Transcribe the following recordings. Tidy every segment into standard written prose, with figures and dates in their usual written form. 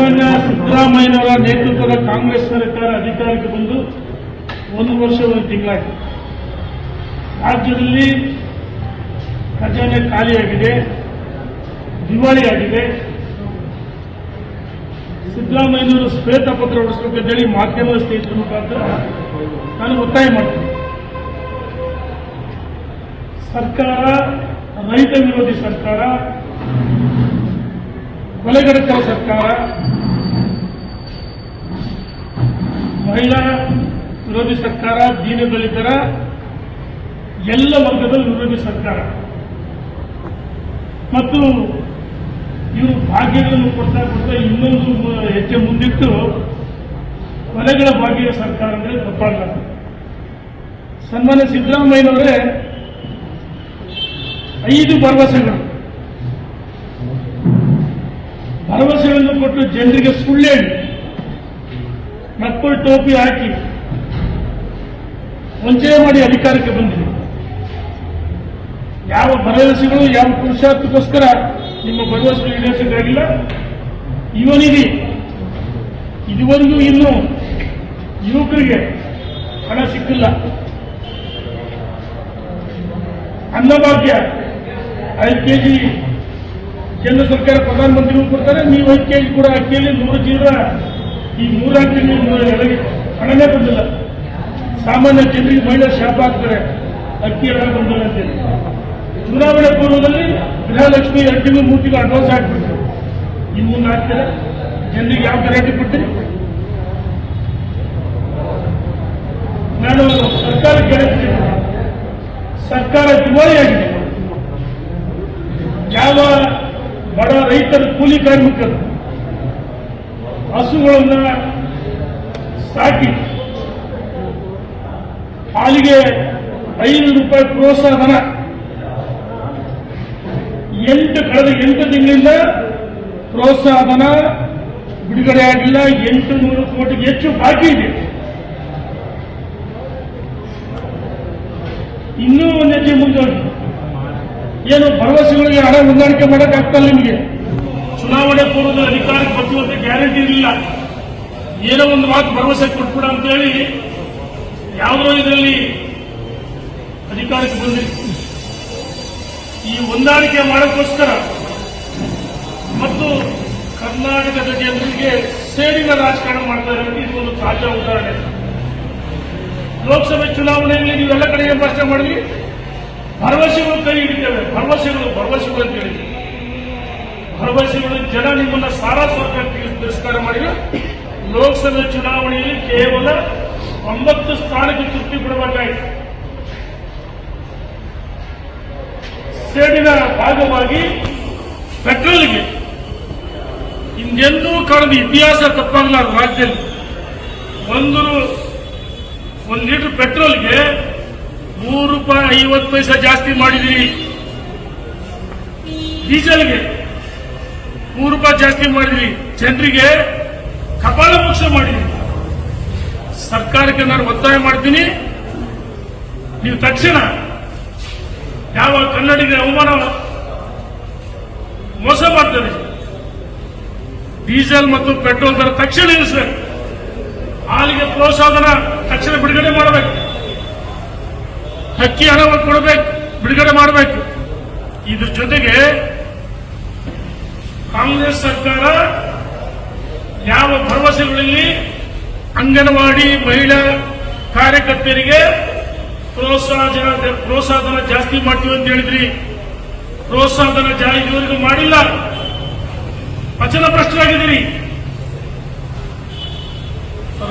ಸಿದ್ದರಾಮಯ್ಯನವರ ನೇತೃತ್ವದ ಕಾಂಗ್ರೆಸ್ ಸರ್ಕಾರ ಅಧಿಕಾರಕ್ಕೆ ಬಂದು 1 ವರ್ಷ 1 ತಿಂಗಳಾಗಿದೆ. ರಾಜ್ಯದಲ್ಲಿ ಖಜಾನೆ ಖಾಲಿಯಾಗಿದೆ, ದಿವಾಳಿಯಾಗಿದೆ. ಸಿದ್ದರಾಮಯ್ಯನವರು ಶ್ವೇತಪತ್ರ ಹೊರಡಿಸಬೇಕಂತೇಳಿ ಮಾಧ್ಯಮದ ಸ್ನೇಹಿತರ ಮುಖಾಂತರ ನಾನು ಒತ್ತಾಯ ಮಾಡ್ತೀನಿ. ಸರ್ಕಾರ ರೈತ ವಿರೋಧಿ ಸರ್ಕಾರ, ಕೊಲೆಗಡಕರ ಸರ್ಕಾರ, ಮಹಿಳಾ ವಿರೋಧಿ ಸರ್ಕಾರ, ದೀನದಲಿತರ ಎಲ್ಲ ವರ್ಗದ ವಿರೋಧಿ ಸರ್ಕಾರ ಮತ್ತು ಇವರು ಭಾಗ್ಯಗಳನ್ನು ಕೊಡ್ತಾ ಇನ್ನೊಂದು ಹೆಜ್ಜೆ ಮುಂದಿಟ್ಟು ಕೊಲೆಗಳ ಭಾಗ್ಯ ಸರ್ಕಾರ ಅಂದರೆ ತಪ್ಪಾಗಲ್ಲ. ಸನ್ಮಾನ್ಯ ಸಿದ್ದರಾಮಯ್ಯನವರೇ 5 ಭರವಸೆಗಳನ್ನು ಕೊಟ್ಟು ಜನರಿಗೆ ಸುಳ್ಳು ಹೇಳಿ ಮಕ್ಕಳು ಟೋಪಿ ಹಾಕಿ ವಂಚನೆ ಮಾಡಿ ಅಧಿಕಾರಕ್ಕೆ ಬಂದಿದೆ. ಯಾವ ಭರವಸೆಗಳು, ಯಾವ ಪುರುಷಾರ್ಥಕ್ಕೋಸ್ಕರ ನಿಮ್ಮ ಭರವಸೆಗಳು ಈಡೇರಿಸಬೇಕಾಗಿಲ್ಲ. ಇವನಿಗೆ ಇದುವರೆಗೂ ಇನ್ನೂ ಯುವಕರಿಗೆ ಹಣ ಸಿಕ್ಕಿಲ್ಲ. ಅನ್ನಭಾಗ್ಯ 5 ಕೆಜಿ ಕೇಂದ್ರ ಸರ್ಕಾರ ಪ್ರಧಾನಮಂತ್ರಿಗಳು ಕೊಡ್ತಾರೆ, ನೀವು 5 ಕೆಜಿ ಕೂಡ ಅಕ್ಕಿಯಲ್ಲಿ 100 ಚೀಲ ಈ 3 ಅಕ್ಕಿ ಹಣನೇ ಬಂದಿಲ್ಲ. ಸಾಮಾನ್ಯ ಜನರಿಗೆ ಮಹಿಳಾ ಶಾಪ ಹಾಕ್ತಾರೆ, ಅಕ್ಕಿ ಹಣ ಬಂದಿಲ್ಲ ಅಂತೇಳಿ. ಚುನಾವಣೆ ಪೂರ್ವದಲ್ಲಿ ಗೃಹಲಕ್ಷ್ಮಿ 2 ತಿಂಗಳು 3 ತಿಂಗಳು ಅಡ್ವಾನ್ಸ್ ಹಾಕ್ಬಿಡ್ತಾರೆ. ಇನ್ನೂ ಹಾಕ್ತಾರೆ. ಜನರಿಗೆ ಯಾವ ಗ್ಯಾರಂಟಿ ಕೊಡ್ತೀನಿ? ನಾನು ಸರ್ಕಾರಕ್ಕೆ ಹೇಳ್ತೀನಿ, ಸರ್ಕಾರ ದಿವಾಳಿಯಾಗಿದೆ. ಯಾವ ಬಡ ರೈತರ ಕೂಲಿ ಕಾರ್ಮಿಕರು ಹಸುಗಳನ್ನ ಸಾಕಿ ಹಾಲಿಗೆ 5 ರೂಪಾಯಿ ಪ್ರೋತ್ಸಾಹ ಧನ ಕಳೆದ 8 ತಿಂಗಳಿಂದ ಪ್ರೋತ್ಸಾಹ ಧನ ಬಿಡುಗಡೆ ಆಗಿಲ್ಲ. 800 ಕೋಟಿಗೆ ಹೆಚ್ಚು ಬಾಕಿ ಇದೆ. ಇನ್ನೂ ಒಂದು ಹೆಜ್ಜೆ ಮುಂದೋಗಿ ಏನು ಭರವಸೆಗಳಿಗೆ ಹಣ ಹೊಂದಾಣಿಕೆ ಮಾಡೋಕ್ಕಾಗ್ತಲ್ಲ. ನಿಮಗೆ ಚುನಾವಣೆ ಪೂರ್ವದ ಅಧಿಕಾರಕ್ಕೆ ಬರ್ತೀವಂತ ಗ್ಯಾರಂಟಿ ಇರಲಿಲ್ಲ. ಏನೋ ಒಂದು ಮಾತು ಭರವಸೆ ಕೊಟ್ಬಿಡ ಅಂತೇಳಿ ಯಾವುದೋ ಇದರಲ್ಲಿ ಅಧಿಕಾರಕ್ಕೆ ಬಂದಿದೆ. ಈ ಹೊಂದಾಣಿಕೆ ಮಾಡೋಕ್ಕೋಸ್ಕರ ಮತ್ತು ಕರ್ನಾಟಕದ ಜನರಿಗೆ ಸೇಡಿನ ರಾಜಕಾರಣ ಮಾಡ್ತಾ ಇರೋದು ಇದು ಒಂದು ತಾಜಾ ಉದಾಹರಣೆ. ಲೋಕಸಭೆ ಚುನಾವಣೆಯಲ್ಲಿ ನೀವೆಲ್ಲ ಕಡೆ ಏನು ಭಾಷಣ ಮಾಡಿದ್ರಿ? ಭರವಸೆಗಳು ಕೈ ಹಿಡಿತೇವೆ, ಭರವಸೆಗಳು ಅಂತ ಹೇಳಿದ್ವಿ. ಭರವಸೆಗಳು ಜನ ನಿಮ್ಮನ್ನ ಸಾರಾ ಸ್ವರ್ಗ ತಿರಸ್ಕಾರ ಮಾಡಿದ್ರು. ಲೋಕಸಭೆ ಚುನಾವಣೆಯಲ್ಲಿ ಕೇವಲ 9 ಸ್ಥಾನಕ್ಕೆ ತೃಪ್ತಿ ಪಡಬೇಕಾಯಿತು. ಸೇಡಿನ ಭಾಗವಾಗಿ ಪೆಟ್ರೋಲ್ಗೆ ಹಿಂದೆಂದೂ ಕಾಣದ ಇತಿಹಾಸ ತಪ್ಪಾಗಲಾರ ರಾಜ್ಯದಲ್ಲಿ 1 ಲೀಟರ್ ಪೆಟ್ರೋಲ್ಗೆ ₹3.50 ಜಾಸ್ತಿ ಮಾಡಿದಿರಿ. ಡೀಸೆಲ್ಗೆ ₹3 ಜಾಸ್ತಿ ಮಾಡಿದಿರಿ. ಜನರಿಗೆ ಕಪಾಳ ಮೋಕ್ಷ ಮಾಡಿದಿರಿ. ಸರ್ಕಾರಕ್ಕೆ ನಾನು ಒತ್ತಾಯ ಮಾಡ್ತೀನಿ, ನೀವು ತಕ್ಷಣ ಯಾವ ಕನ್ನಡಿಗರ ಅವಮಾನ ಮೋಸ ಮಾಡ್ತಾರೆ, ಡೀಸೆಲ್ ಮತ್ತು ಪೆಟ್ರೋಲ್ ದರ ತಕ್ಷಣ ಇಳಿಸಬೇಕು. ಹಾಲಿಗೆ ಪ್ರೋತ್ಸಾಹನ ತಕ್ಷಣ ಬಿಡುಗಡೆ ಮಾಡಬೇಕು. ಅಕ್ಕಿ ಹಣ ಕೊಡಬೇಕು, ಬಿಡುಗಡೆ ಮಾಡಬೇಕು. ಇದ್ರ ಜೊತೆಗೆ ಕಾಂಗ್ರೆಸ್ ಸರ್ಕಾರ ಯಾವ ಭರವಸೆಗಳಲ್ಲಿ ಅಂಗನವಾಡಿ ಮಹಿಳಾ ಕಾರ್ಯಕರ್ತೆಯರಿಗೆ ಪ್ರೋತ್ಸಾಹಧನ ಜಾಸ್ತಿ ಮಾಡ್ತೀವಿ ಅಂತ ಹೇಳಿದ್ರಿ. ಪ್ರೋತ್ಸಾಹಧನ ಇದುವರೆಗೂ ಮಾಡಿಲ್ಲ. ವಚನಭ್ರಷ್ಟರಾಗಿದ್ದೀರಿ.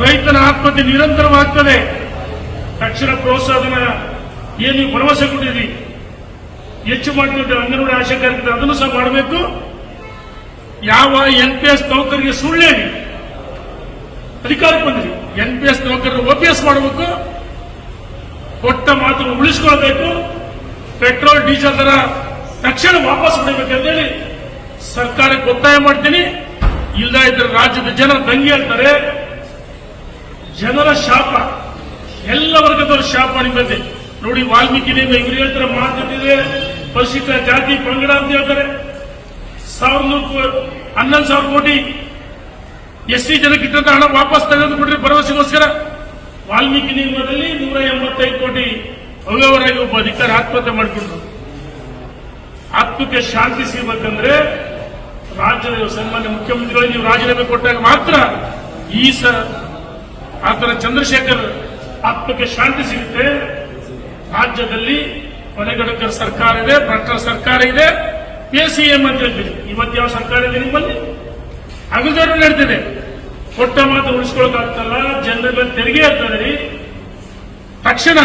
ರೈತನ ಆತ್ಮಹತ್ಯೆ ನಿರಂತರವಾಗ್ತದೆ. ತಕ್ಷಣ ಪ್ರೋತ್ಸಾಹಧನ ಏನು ಭರವಸೆ ಕೊಟ್ಟಿದ್ರಿ ಹೆಚ್ಚು ಮಾಡ್ತಿದ್ದೆ ಅಂಗನವಾಡಿ ಆಶಾ ಕಾರ್ಯಕರ್ತರು ಅದನ್ನು ಸಹ ಮಾಡಬೇಕು. ಯಾವ NPS ನೌಕರಿಗೆ ಸುಳ್ಳು ಹೇಳಿ ಅಧಿಕಾರಕ್ಕೆ ಬಂದ್ರಿ, NPS ನೌಕರರು OPS ಮಾಡಬೇಕು. ಕೊಟ್ಟ ಮಾತನ್ನು ಉಳಿಸಿಕೊಳ್ಬೇಕು. ಪೆಟ್ರೋಲ್ ಡೀಸೆಲ್ ದರ ತಕ್ಷಣ ವಾಪಸ್ ಪಡಿಬೇಕಂತೇಳಿ ಸರ್ಕಾರಕ್ಕೆ ಒತ್ತಾಯ ಮಾಡ್ತೀನಿ. ಇಲ್ಲ ಇದ್ರೆ ರಾಜ್ಯದ ಜನ ದಂಗೆ ಹೇಳ್ತಾರೆ. ಜನರ ಶಾಪ, ಎಲ್ಲ ವರ್ಗದವರ ಶಾಪ ನಿಮ್ಮದೆ ನೋಡಿ. ವಾಲ್ಮೀಕಿನೇ ಇವರು ಹೇಳ್ತಾರೆ, ಮಾತುಕತೆ ಪರಿಶಿಷ್ಟ ಜಾತಿ ಪಂಗಡ ಅಂತ ಹೇಳ್ತಾರೆ. 11,000 ಕೋಟಿ ಎಸ್ಸಿ ಜನಕ್ಕೆ ಇಟ್ಟಂತ ಹಣ ವಾಪಸ್ ತೆಗೆದುಕೊಡ್ರಿ ಭರವಸೆಗೋಸ್ಕರ. ವಾಲ್ಮೀಕಿ ನಿಗಮದಲ್ಲಿ 185 ಕೋಟಿ ಅವ್ಯವಹಾರಾಗಿ ಒಬ್ಬ ಅಧಿಕಾರಿ ಆತ್ಮಹತ್ಯೆ ಮಾಡಿಕೊಂಡ್ರು. ಆತ್ಮಕ್ಕೆ ಶಾಂತಿ ಸಿಗಬೇಕಂದ್ರೆ ರಾಜ್ಯದ ಸನ್ಮಾನ್ಯ ಮುಖ್ಯಮಂತ್ರಿಗಳಿಗೆ ನೀವು ರಾಜೀನಾಮೆ ಕೊಟ್ಟಾಗ ಮಾತ್ರ ಆತರ ಚಂದ್ರಶೇಖರ್ ಆತ್ಮಕ್ಕೆ ಶಾಂತಿ ಸಿಗುತ್ತೆ. ರಾಜ್ಯದಲ್ಲಿ ಹೊಣೆಗಡಕರ ಸರ್ಕಾರ ಇದೆ, ಭ್ರಷ್ಟರ ಸರ್ಕಾರ ಇದೆ, PCM ಅಂತ ಹೇಳ್ತೀವಿ. ಇವತ್ತು ಯಾವ ಸರ್ಕಾರ ಇದೆ ನಿಮ್ಮಲ್ಲಿ? ಅಗಜಾರು ನಡೀತಿದೆ. ಕೊಟ್ಟ ಮಾತು ಉಳಿಸ್ಕೊಳಕ್ಕಾಗ್ತಲ್ಲ, ಜನರ ಮೇಲೆ ತೆರಿಗೆ ಇರ್ತದೆ. ತಕ್ಷಣ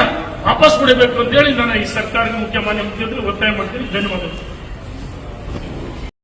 ವಾಪಸ್ ಬಿಡಬೇಕು ಅಂತ ಹೇಳಿ ನಾನು ಈ ಸರ್ಕಾರಕ್ಕೆ ಮಾನ್ಯ ಮುಖ್ಯಮಂತ್ರಿ ಒತ್ತಾಯ ಮಾಡ್ತೀನಿ. ಧನ್ಯವಾದಗಳು.